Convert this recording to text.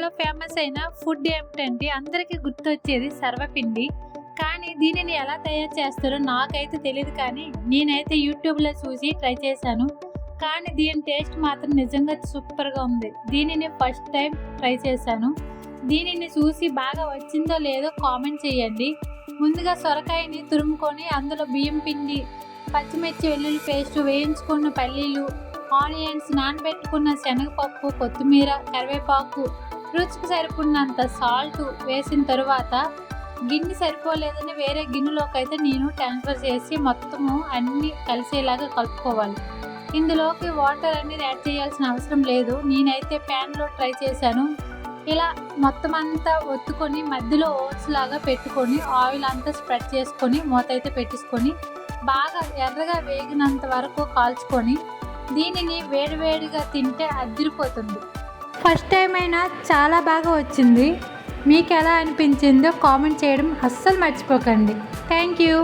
చాలా ఫేమస్ అయిన ఫుడ్ ఏమిటంటే అందరికీ గుర్తొచ్చేది సర్వపిండి. కానీ దీనిని ఎలా తయారు చేస్తారో నాకైతే తెలియదు, కానీ నేనైతే యూట్యూబ్లో చూసి ట్రై చేశాను. కానీ దీని టేస్ట్ మాత్రం నిజంగా సూపర్గా ఉంది. దీనిని ఫస్ట్ టైం ట్రై చేశాను. దీనిని చూసి బాగా వచ్చిందో లేదో కామెంట్ చేయండి. ముందుగా సొరకాయని తురుముకొని అందులో బియ్యం పిండి, పచ్చిమిర్చి, వెల్లుల్లి పేస్ట్, వేయించుకున్న పల్లీలు, ఆనియన్స్, నానబెట్టుకున్న శనగపప్పు, కొత్తిమీర, కరివేపాకు, రుచికి సరిపడినంత సాల్ట్ వేసిన తరువాత గిన్నె సరిపోలేదని వేరే గిన్నెలోకి అయితే నేను ట్రాన్స్ఫర్ చేసి మొత్తము అన్నీ కలిసేలాగా కలుపుకోవాలి. ఇందులోకి వాటర్ అనేది యాడ్ చేయాల్సిన అవసరం లేదు. నేనైతే ప్యాన్లో ట్రై చేశాను. ఇలా మొత్తం అంతా ఒత్తుకొని మధ్యలో ఓట్స్ లాగా పెట్టుకొని ఆయిల్ అంతా స్ప్రెడ్ చేసుకొని మూత అయితే పెట్టేసుకొని బాగా ఎర్రగా వేగినంత వరకు కాల్చుకొని దీనిని వేడివేడిగా తింటే అదిరిపోతుంది. ఫస్ట్ టైం అయినా చాలా బాగా వచ్చింది. మీకు ఎలా అనిపించిందో కామెంట్ చేయడం అస్సలు మర్చిపోకండి. Thank you.